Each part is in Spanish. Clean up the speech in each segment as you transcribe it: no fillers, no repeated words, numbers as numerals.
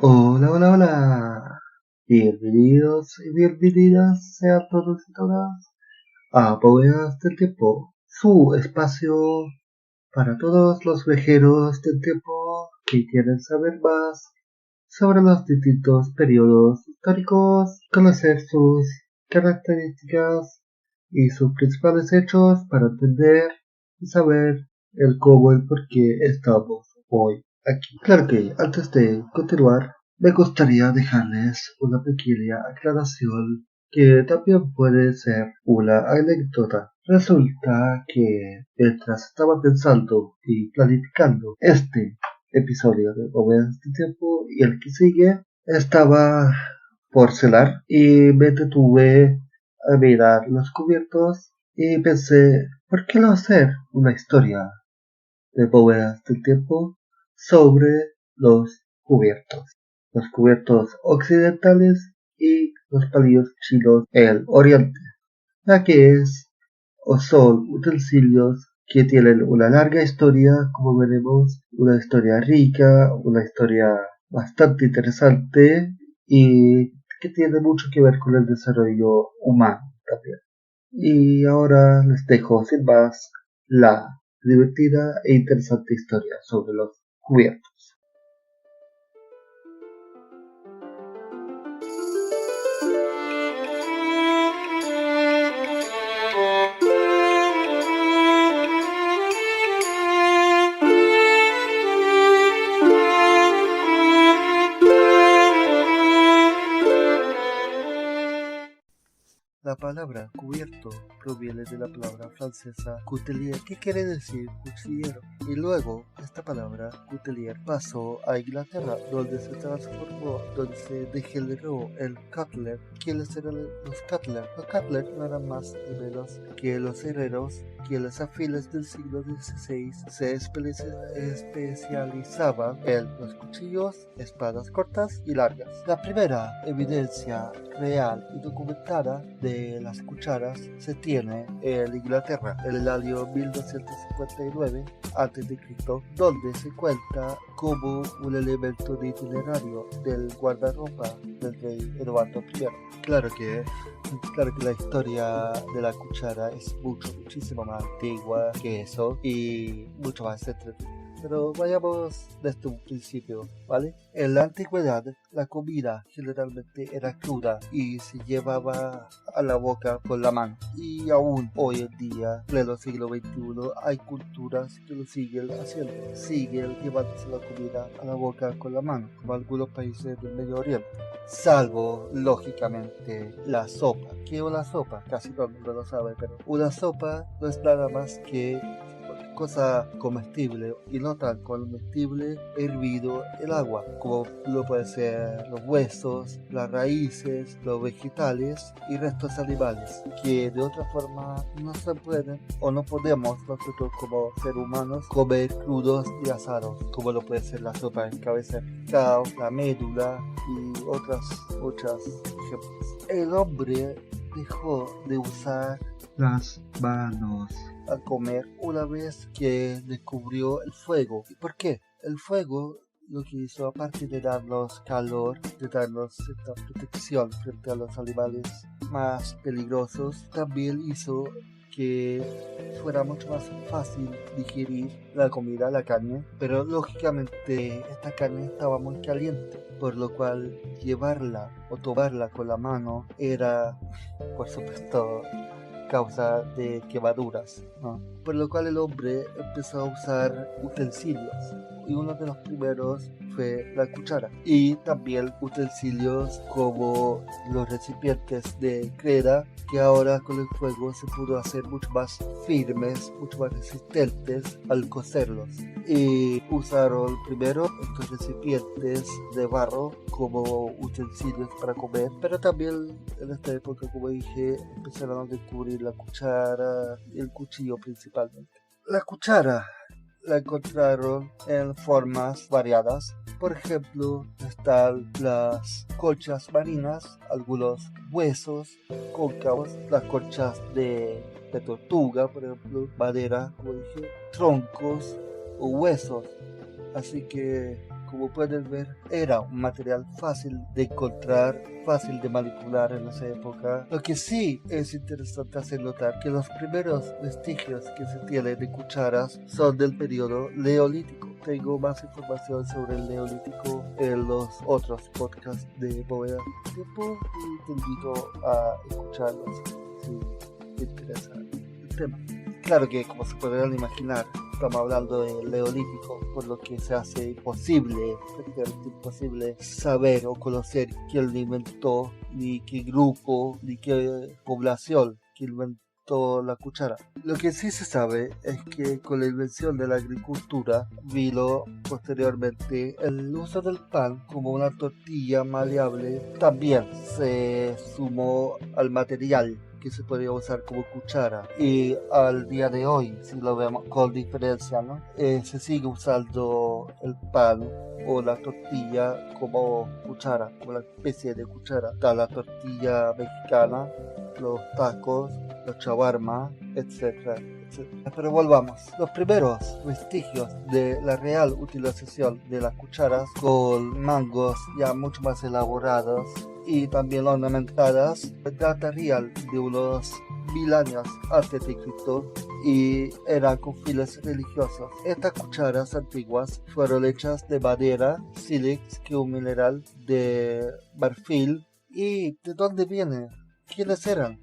Hola, hola, hola. Bienvenidos y bienvenidas sean todos y todas a Bóvedas del Tiempo, su espacio para todos los viajeros del tiempo que quieren saber más sobre los distintos periodos históricos, conocer sus características y sus principales hechos para entender y saber el cómo y el por qué estamos hoy aquí. Claro que antes de continuar, me gustaría dejarles una pequeña aclaración que también puede ser una anécdota. Resulta que mientras estaba pensando y planificando este episodio de Bóvedas de Tiempo y el que sigue, estaba por cenar y me detuve a mirar los cubiertos y pensé, ¿por qué no hacer una historia de Bóvedas del Tiempo sobre los cubiertos? Los cubiertos occidentales y los palillos chinos el oriente, ya que o son utensilios que tienen una larga historia, como veremos, una historia rica, una historia bastante interesante y que tiene mucho que ver con el desarrollo humano también. Y ahora les dejo sin más la divertida e interesante historia sobre los cubiertos. La palabra cubierto proviene de la palabra francesa coutelier, que quiere decir cuchillero. Y luego esta palabra coutelier pasó a Inglaterra, donde se transformó, donde se degeneró el cutler. ¿Quiénes eran los cutler? Los cutler no eran más ni menos que los herreros, quienes a fines del siglo XVI se especializaban en los cuchillos, espadas cortas y largas. La primera evidencia real y documentada de las cucharas se tiene en Inglaterra en el año 1259 a.C., donde se cuenta como un elemento de itinerario del guardarropa del rey Eduardo I. Claro que la historia de la cuchara es muchísimo más antigua que eso y mucho más entretenida. Pero vayamos desde un principio, ¿vale? En la antigüedad, la comida generalmente era cruda y se llevaba a la boca con la mano. Y aún hoy en día, en el siglo XXI, hay culturas que lo siguen haciendo. Siguen llevándose la comida a la boca con la mano, como algunos países del Medio Oriente. Salvo, lógicamente, la sopa. ¿Qué es una sopa? Casi todo el mundo lo sabe, pero una sopa no es nada más que cosa comestible y no tan comestible hervido el agua, como lo pueden ser los huesos, las raíces, los vegetales y restos animales, que de otra forma no se pueden o no podemos nosotros como seres humanos comer crudos y asados, como lo puede ser la sopa de cabeza de pescado, la médula y otras muchas ejemplos. El hombre dejó de usar las manos a comer una vez que descubrió el fuego. ¿Y por qué? El fuego lo que hizo, aparte de darnos calor, de darnos cierta protección frente a los animales más peligrosos, también hizo que fuera mucho más fácil digerir la comida, la carne, pero lógicamente esta carne estaba muy caliente, por lo cual llevarla o tomarla con la mano era, por supuesto, causa de quemaduras, ¿no? Por lo cual el hombre empezó a usar utensilios y uno de los primeros fue la cuchara y también utensilios como los recipientes de creda, que ahora con el fuego se pudo hacer mucho más firmes, mucho más resistentes al cocerlos, y usaron primero estos recipientes de barro como utensilios para comer, pero también en esta época, como dije, empezaron a descubrir la cuchara y el cuchillo principalmente. La cuchara la encontraron en formas variadas. Por ejemplo, están las conchas marinas, algunos huesos cóncavos, las conchas de tortuga, por ejemplo, madera, como dije, troncos o huesos. Así que como pueden ver, era un material fácil de encontrar, fácil de manipular en esa época. Lo que sí es interesante hacer notar que los primeros vestigios que se tienen de cucharas son del periodo neolítico. Tengo más información sobre el neolítico en los otros podcasts de Bóveda del Tiempo y te invito a escucharlos si te interesa el tema. Claro que, como se podrán imaginar, estamos hablando del neolítico, por lo que se hace imposible, prácticamente imposible, saber o conocer quién lo inventó, ni qué grupo, ni qué población que inventó la cuchara. Lo que sí se sabe es que con la invención de la agricultura vino posteriormente el uso del pan como una tortilla maleable. También se sumó al material que se podía usar como cuchara, y al día de hoy, si lo vemos con diferencia, ¿no? Se sigue usando el pan o la tortilla como cuchara, como una especie de cuchara. Está la tortilla mexicana, los tacos, los shawarma, etcétera. Pero volvamos. Los primeros vestigios de la real utilización de las cucharas con mangos ya mucho más elaborados y también ornamentadas datarían de unos 1000 años antes de Cristo y eran con fines religiosos. Estas cucharas antiguas fueron hechas de madera, sílex, que es un mineral, de marfil. ¿Y de dónde viene? ¿Quiénes eran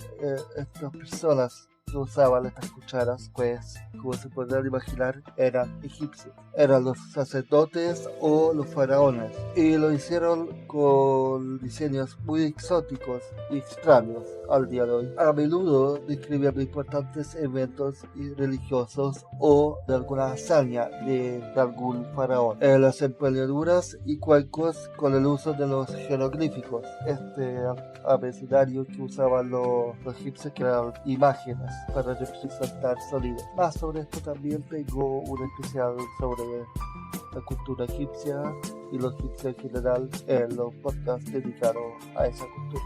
estas personas que usaban estas cucharas? Pues, como se podrán imaginar, eran egipcios. Eran los sacerdotes o los faraones. Y lo hicieron con diseños muy exóticos y extraños al día de hoy. A menudo describían importantes eventos religiosos o de alguna hazaña de algún faraón. Las empuñaduras y cuencos con el uso de los jeroglíficos. Este abecedario que usaban los egipcios, que eran imágenes para representar sonidos. Más sobre esto también tengo un especial sobre la cultura egipcia y los egipcios en general en los podcasts dedicados a esa cultura,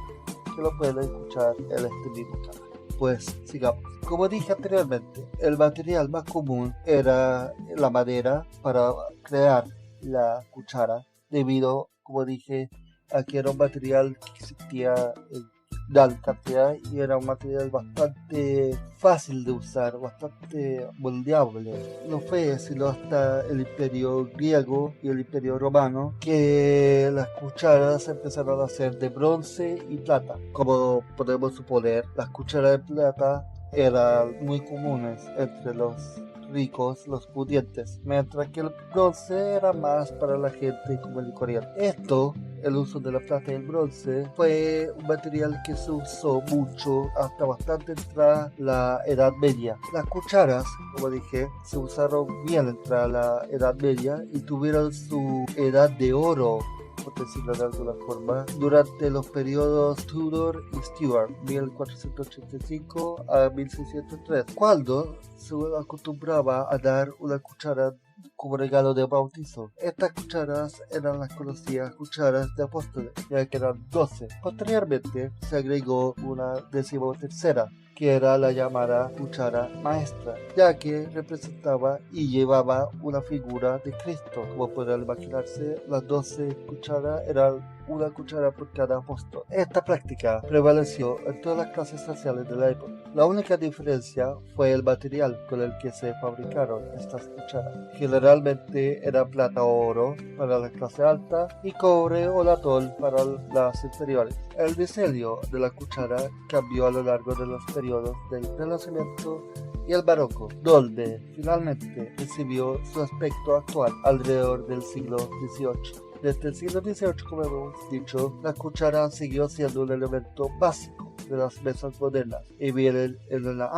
que lo pueden escuchar en este mismo canal. Pues sigamos. Como dije anteriormente, el material más común era la madera para crear la cuchara, debido, como dije, a que era un material que existía en gran cantidad y era un material bastante fácil de usar, bastante moldeable. No fue sino hasta el Imperio griego y el Imperio romano que las cucharas empezaron a ser de bronce y plata. Como podemos suponer, las cucharas de plata eran muy comunes entre los ricos, los pudientes, mientras que el bronce era más para la gente común y corriente. El uso de la plata y el bronce fue un material que se usó mucho hasta bastante entrada la Edad Media. Las cucharas, como dije, se usaron bien entrada la Edad Media y tuvieron su edad de oro, por decirlo de alguna forma, durante los periodos Tudor y Stuart, 1485 a 1603, cuando se acostumbraba a dar una cuchara como regalo de bautizo. Estas cucharas eran las conocidas cucharas de apóstoles, ya que eran 12. Posteriormente se agregó una 13ª, que era la llamada cuchara maestra, ya que representaba y llevaba una figura de Cristo. Como podrán imaginarse, las 12 cucharas eran una cuchara por cada apóstol. Esta práctica prevaleció en todas las clases sociales de la época. La única diferencia fue el material con el que se fabricaron estas cucharas. Generalmente era plata o oro para la clase alta y cobre o latón para las inferiores. El diseño de la cuchara cambió a lo largo de los periodos del Renacimiento y el Barroco, donde finalmente recibió su aspecto actual alrededor del siglo XVIII. Desde el siglo XVIII, como hemos dicho, la cuchara siguió siendo un elemento básico de las mesas modernas y vienen en una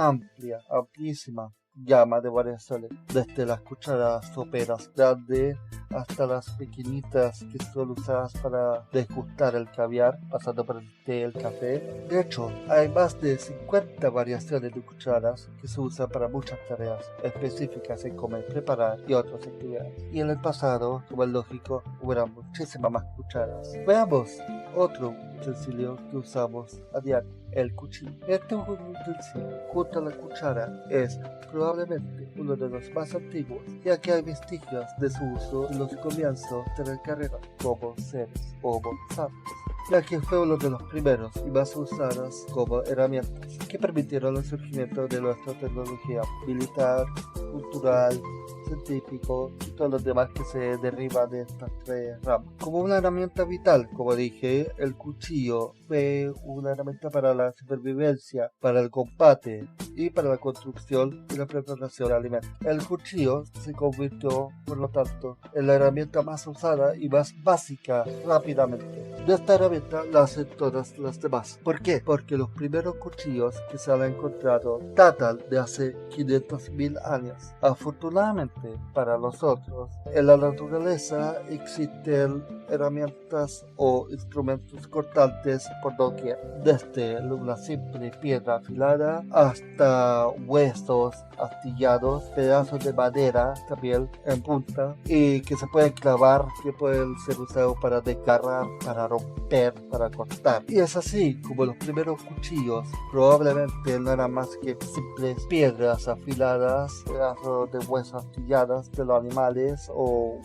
amplísima gama de variaciones, desde las cucharas soperas grandes hasta las pequeñitas que son usadas para degustar el caviar, pasando por el té y el café. De hecho, hay más de 50 variaciones de cucharas que se usan para muchas tareas específicas en comer, preparar y otras actividades. Y en el pasado, como es lógico, hubo muchísimas más cucharas. Veamos otro utensilio que usamos a diario. el cuchillo. Este utensilio, junto a la cuchara, es probablemente uno de los más antiguos, ya que hay vestigios de su uso en los comienzos de la carrera como seres Homo sapiens, ya que fue uno de los primeros y más usados como herramientas que permitieron el surgimiento de nuestra tecnología militar, cultural, científico y todos los demás que se derivan de estas tres ramas. Como una herramienta vital, como dije, el cuchillo fue una herramienta para la supervivencia, para el combate y para la construcción y la preparación de alimentos. El cuchillo se convirtió, por lo tanto, en la herramienta más usada y más básica rápidamente. De esta herramienta la hacen todas las demás. ¿Por qué? Porque los primeros cuchillos que se han encontrado datan de hace 500.000 años. Afortunadamente para nosotros, en la naturaleza existen herramientas o instrumentos cortantes por doquier, desde una simple piedra afilada hasta huesos astillados, pedazos de madera también en punta y que se pueden clavar, que pueden ser usados para desgarrar, para romper, para cortar. Y es así como los primeros cuchillos probablemente no eran más que simples piedras afiladas, pedazos de huesos astillados de los animales o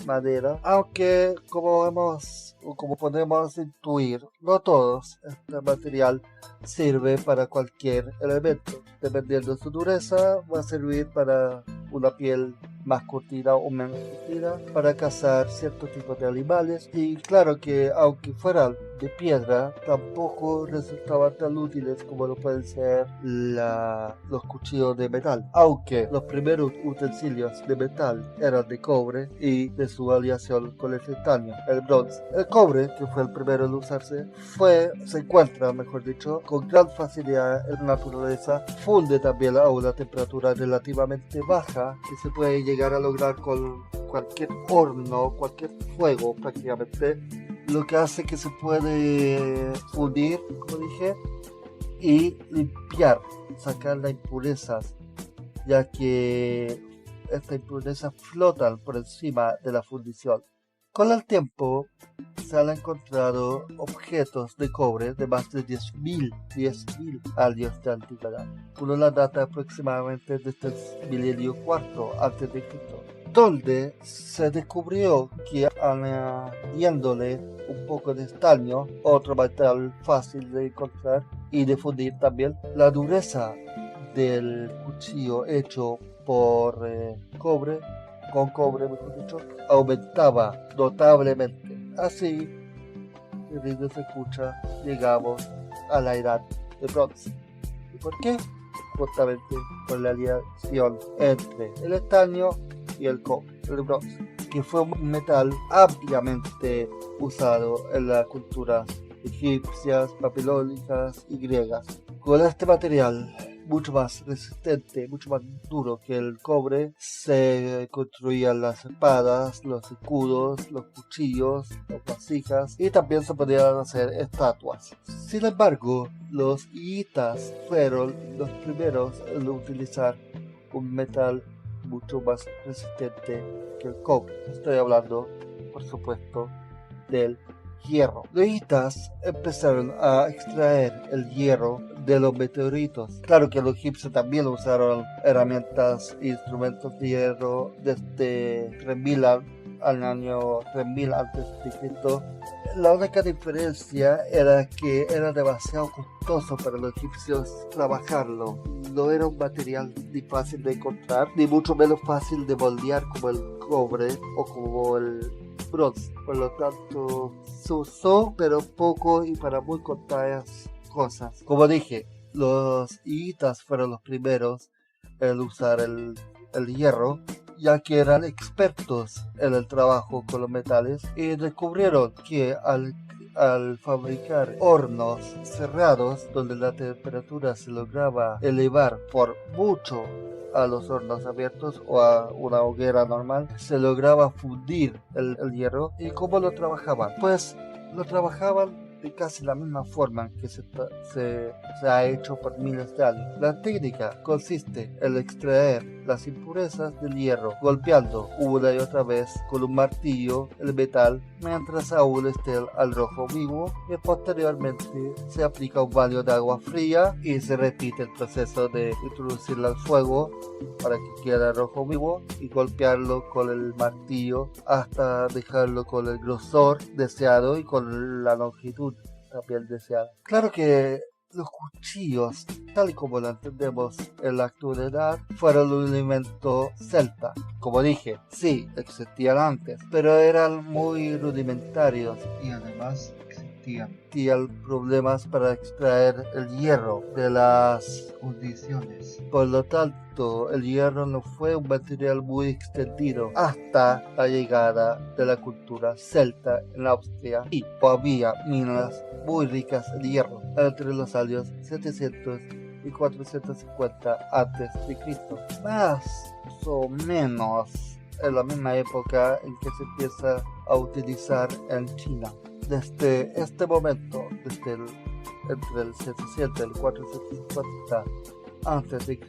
madera, aunque como podemos intuir, no todos este material sirve para cualquier elemento. Dependiendo de su dureza, va a servir para una piel más curtida o menos curtida, para cazar ciertos tipos de animales. Y claro que aunque fueran de piedra, tampoco resultaban tan útiles como lo pueden ser los cuchillos de metal, aunque los primeros utensilios de metal eran de cobre y de su aleación con el titanio, el bronce. El cobre, que fue el primero en usarse, se encuentra, mejor dicho, con gran facilidad en la naturaleza, funde también a una temperatura relativamente baja que se puede llegar a lograr con cualquier horno, cualquier fuego prácticamente, lo que hace que se puede fundir, como dije, y limpiar, sacar las impurezas, ya que estas impurezas flotan por encima de la fundición. Con el tiempo se han encontrado objetos de cobre de más de 10.000 años de antigüedad. Uno la data aproximadamente desde el milenio IV a.C., donde se descubrió que añadiéndole un poco de estaño, otro metal fácil de encontrar y de fundir también, la dureza del cuchillo hecho por con cobre mejor dicho, aumentaba notablemente. Así, el vídeo se escucha, llegamos a la edad de bronce. ¿Y por qué? Justamente por la aleación entre el estaño y el cobre, el bronce, que fue un metal ampliamente usado en las culturas egipcias, babilónicas y griegas. Con este material mucho más resistente, mucho más duro que el cobre, se construían las espadas, los escudos, los cuchillos, las vasijas y también se podían hacer estatuas. Sin embargo, los hititas fueron los primeros en utilizar un metal mucho más resistente que el cobre. Estoy hablando, por supuesto, del hierro. Los hititas empezaron a extraer el hierro de los meteoritos. Claro que los egipcios también usaron herramientas e instrumentos de hierro desde 3000 al año 3000 a.C. La única diferencia era que era demasiado costoso para los egipcios trabajarlo. No era un material ni fácil de encontrar, ni mucho menos fácil de moldear como el cobre o como el bronce. Por lo tanto, se usó, pero poco y para muy contadas cosas. Como dije, los hititas fueron los primeros en usar el hierro, ya que eran expertos en el trabajo con los metales y descubrieron que al fabricar hornos cerrados donde la temperatura se lograba elevar por mucho a los hornos abiertos o a una hoguera normal, se lograba fundir el hierro. ¿Y cómo lo trabajaban? Pues lo trabajaban de casi la misma forma en que se ha hecho por miles de años. La técnica consiste en extraer las impurezas del hierro, golpeando una y otra vez con un martillo el metal mientras aún esté al rojo vivo, y posteriormente se aplica un baño de agua fría y se repite el proceso de introducirlo al fuego para que quede rojo vivo y golpearlo con el martillo hasta dejarlo con el grosor deseado y con la longitud también deseada. Claro que los cuchillos, tal y como lo entendemos en la actualidad, fueron un elemento celta. Como dije, sí, existían antes, pero eran muy rudimentarios y además existían problemas para extraer el hierro de las condiciones. Por lo tanto, el hierro no fue un material muy extendido hasta la llegada de la cultura celta en Austria, y había minas muy ricas en hierro entre los años 700 y 450 a.C. Más o menos en la misma época en que se empieza a utilizar en China. Desde este momento, entre el 700 y el 450 a.C.,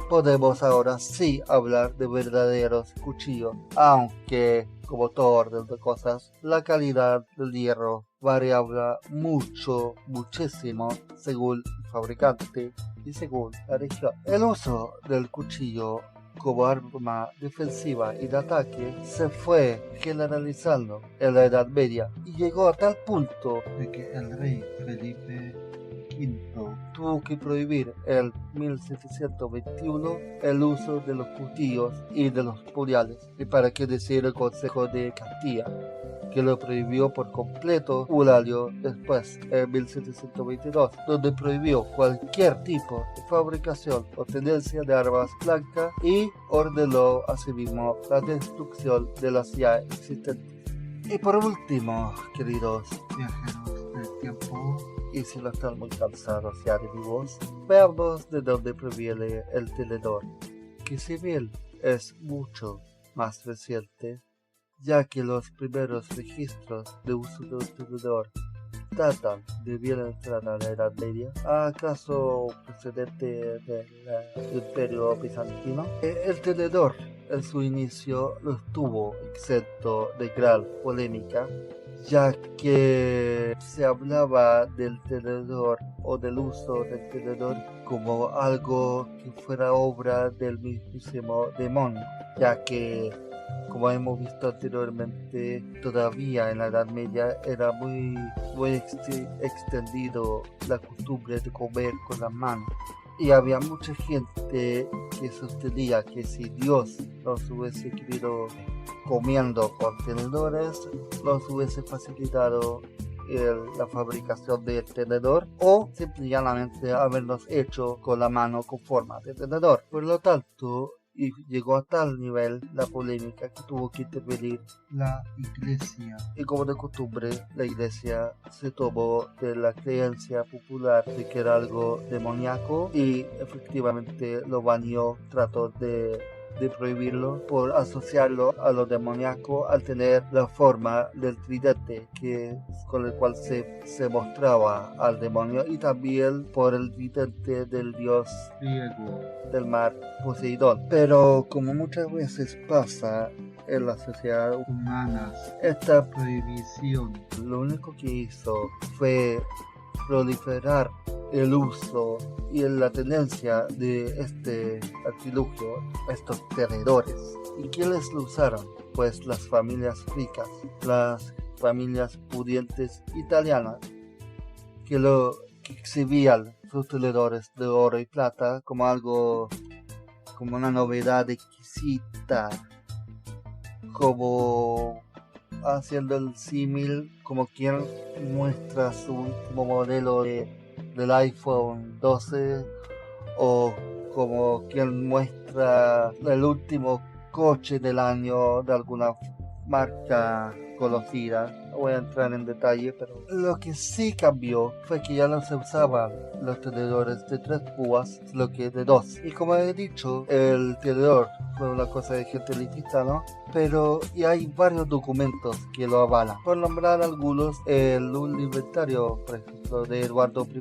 podemos ahora sí hablar de verdaderos cuchillos, aunque, como todo orden de cosas, la calidad del hierro variaba muchísimo según el fabricante y según la región. El uso del cuchillo como arma defensiva y de ataque se fue generalizando en la Edad Media y llegó a tal punto de que el rey Felipe V tuvo que prohibir en 1721 el uso de los cuchillos y de los puñales, y para qué decir el Consejo de Castilla, que lo prohibió por completo un año después, en 1722, donde prohibió cualquier tipo de fabricación o tenencia de armas blancas y ordenó asimismo la destrucción de las ya existentes. Y por último, queridos viajeros del tiempo, y si no están muy cansados ya de mi voz, veamos de dónde proviene el tenedor, que si bien es mucho más reciente, ya que los primeros registros de uso de un tenedor datan de bien entrada la Edad Media, acaso procedente del Imperio Bizantino. El tenedor en su inicio no estuvo exento de gran polémica, ya que se hablaba del tenedor o del uso del tenedor como algo que fuera obra del mismísimo demonio, ya que, como hemos visto anteriormente, todavía en la Edad Media era muy extendido la costumbre de comer con las manos. Y había mucha gente que sostenía que si Dios nos hubiese querido comiendo con tenedores, nos hubiese facilitado la fabricación del tenedor, o simplemente habernos hecho con la mano con forma de tenedor. Por lo tanto, y llegó a tal nivel la polémica que tuvo que intervenir la iglesia. Y como de costumbre, la iglesia se tomó de la creencia popular de que era algo demoníaco y efectivamente lo baneó, trató de prohibirlo por asociarlo a lo demoníaco al tener la forma del tridente con el cual se mostraba al demonio, y también por el tridente del dios griego del mar, Poseidón. Pero como muchas veces pasa en la sociedad humana, esta prohibición lo único que hizo fue proliferar el uso y la tenencia de este artilugio, estos tenedores. ¿Y quiénes lo usaron? Pues las familias ricas, las familias pudientes italianas, que exhibían sus tenedores de oro y plata como algo, como una novedad exquisita, como haciendo el símil, como quien muestra su último modelo del iPhone 12, o como quien muestra el último coche del año de alguna marca conocida. voy a entrar en detalle, pero lo que sí cambió fue que ya no se usaban los tenedores de 3 púas, sino que de 2. Y como he dicho, el tenedor fue una cosa de gente elitista, ¿no? Pero y hay varios documentos que lo avalan. Por nombrar algunos, un inventario, por ejemplo, de Eduardo I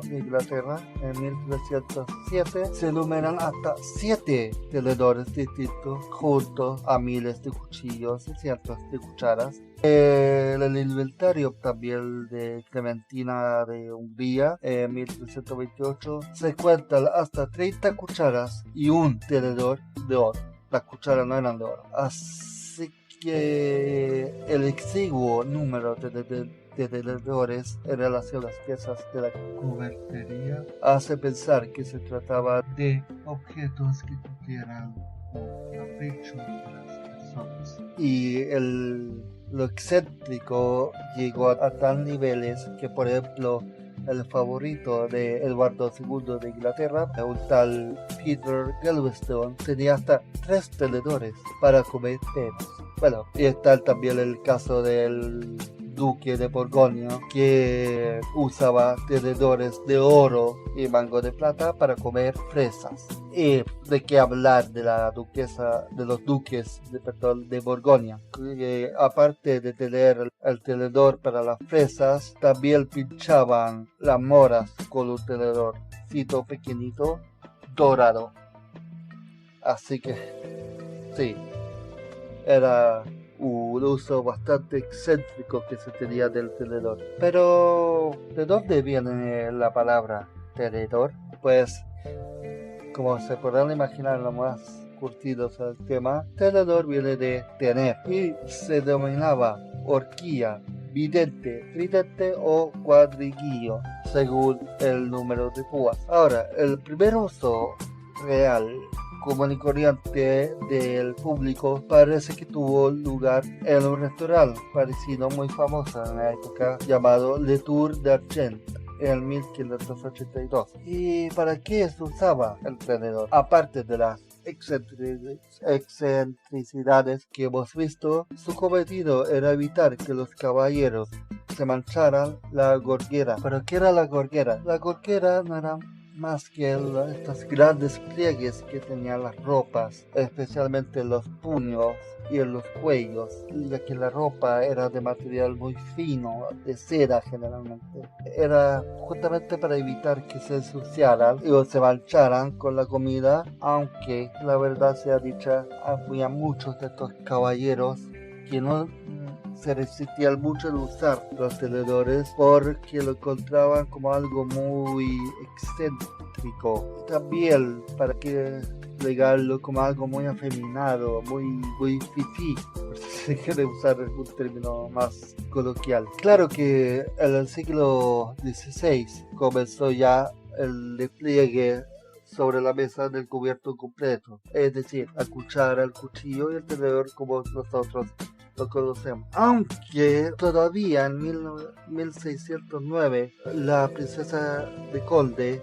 de Inglaterra en 1307, se enumeran hasta 7 tenedores distintos juntos a miles de cuchillos y cientos de cucharas. El inventario también de Clementina de Hungría en 1328 se cuentan hasta 30 cucharas y un tenedor de oro. Las cucharas no eran de oro. Así que el exiguo número de tenedores en relación a las piezas de la cubertería hace pensar que se trataba de objetos que cumplieran un capricho de las personas. Y lo excéntrico llegó a tal niveles que, por ejemplo, el favorito de Eduardo II de Inglaterra, un tal Peter Galveston, tenía hasta 3 tenedores para comer peras. Bueno, y está también el caso del duque de Borgoña, que usaba tenedores de oro y mango de plata para comer fresas. Y de qué hablar de la duquesa, de los duques de Borgoña, que aparte de tener el tenedor para las fresas, también pinchaban las moras con un tenedorcito pequeñito dorado. Así que sí, era un uso bastante excéntrico que se tenía del tenedor. Pero, ¿de dónde viene la palabra tenedor? Pues, como se podrán imaginar los más curtidos al tema, tenedor viene de tener y se denominaba horquilla, vidente, tridente o cuadriguillo, según el número de púas. Ahora, el primer uso real común y corriente del público parece que tuvo lugar en un restaurante parisino muy famoso en la época llamado Le Tour d'Argent en 1582. ¿Y para qué se usaba el tenedor? Aparte de las excentricidades que hemos visto, su cometido era evitar que los caballeros se mancharan la gorguera. ¿Pero qué era la gorguera? La gorguera no era más que estos grandes pliegues que tenían las ropas, especialmente en los puños y en los cuellos, ya que la ropa era de material muy fino, de seda generalmente. Era justamente para evitar que se ensuciaran o se mancharan con la comida, aunque la verdad sea dicha, había muchos de estos caballeros que no se resistían mucho en usar los tenedores porque lo encontraban como algo muy excéntrico. También para que legarlo como algo muy afeminado, muy fifí, por si se quiere usar un término más coloquial. Claro que en el siglo XVI comenzó ya el despliegue sobre la mesa del cubierto completo, es decir, la cuchara, el cuchillo y el tenedor como nosotros lo conocemos. Aunque todavía en 1609 la princesa de Conde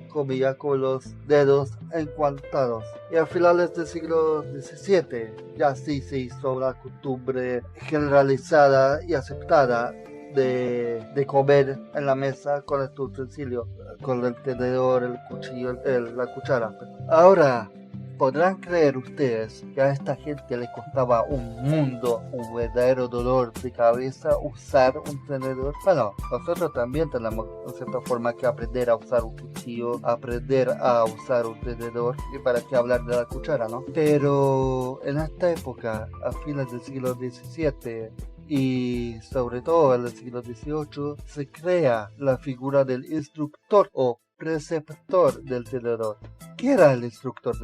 comía con los dedos enguantados. Y a finales del siglo XVII ya sí se hizo una costumbre generalizada y aceptada de comer en la mesa con estos utensilios, con el tenedor, el cuchillo, la cuchara. Ahora, ¿podrán creer ustedes que a esta gente le costaba un mundo, un verdadero dolor de cabeza usar un tenedor? Bueno, nosotros también tenemos de cierta forma que aprender a usar un cuchillo, aprender a usar un tenedor, y para qué hablar de la cuchara, ¿no? Pero en esta época, a fines del siglo XVII, y sobre todo en el siglo XVIII, se crea la figura del instructor o preceptor del tenedor. ¿Qué era el instructor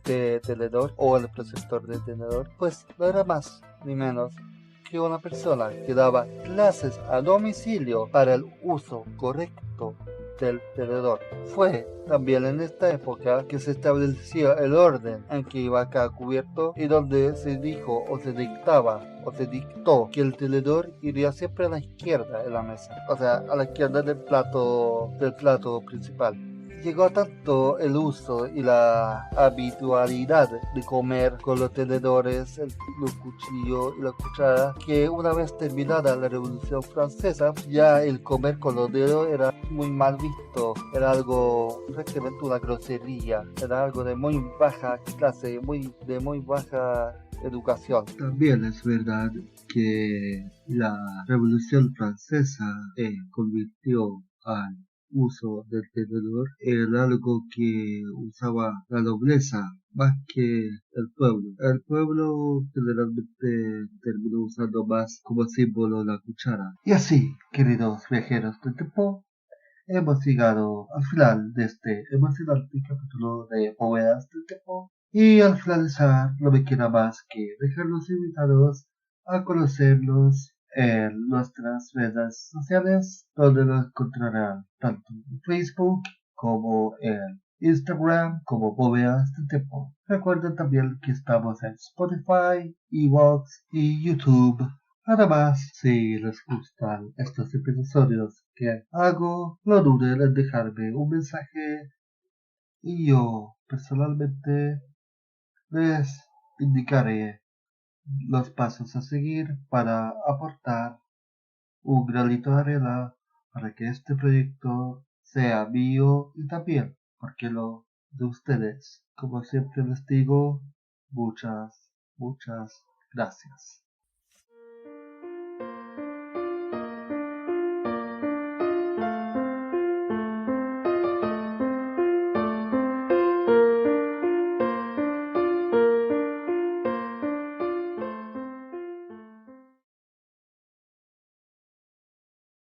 de tenedor o el preceptor del tenedor? Pues no era más ni menos que una persona que daba clases a domicilio para el uso correcto del tenedor. Fue también en esta época que se estableció el orden en que iba cada cubierto y donde se dijo o se dictaba o se dictó que el tenedor iría siempre a la izquierda de la mesa, o sea, a la izquierda del plato principal. llegó tanto el uso y la habitualidad de comer con los tenedores, los cuchillos y la cuchara, que una vez terminada la Revolución Francesa, ya el comer con los dedos era muy mal visto, era algo prácticamente una grosería, era algo de muy baja clase, de muy baja educación. También es verdad que la Revolución Francesa convirtió al uso del tenedor en algo que usaba la nobleza más que el pueblo. El pueblo generalmente terminó usando más como símbolo la cuchara. Y así, queridos viajeros del tiempo, hemos llegado al final de este emocionante capítulo de Bóvedas del Tiempo. Y al finalizar, no me queda más que dejarlos invitados a conocerlos en nuestras redes sociales, donde nos encontrarán tanto en Facebook como en Instagram como Bóvedas del Tiempo. Recuerden también que estamos en Spotify, Evox y YouTube. Además, si les gustan estos episodios que hago, no duden en dejarme un mensaje y yo personalmente les indicaré los pasos a seguir para aportar un granito de arena para que este proyecto sea mío y también, porque lo de ustedes. Como siempre les digo, muchas gracias.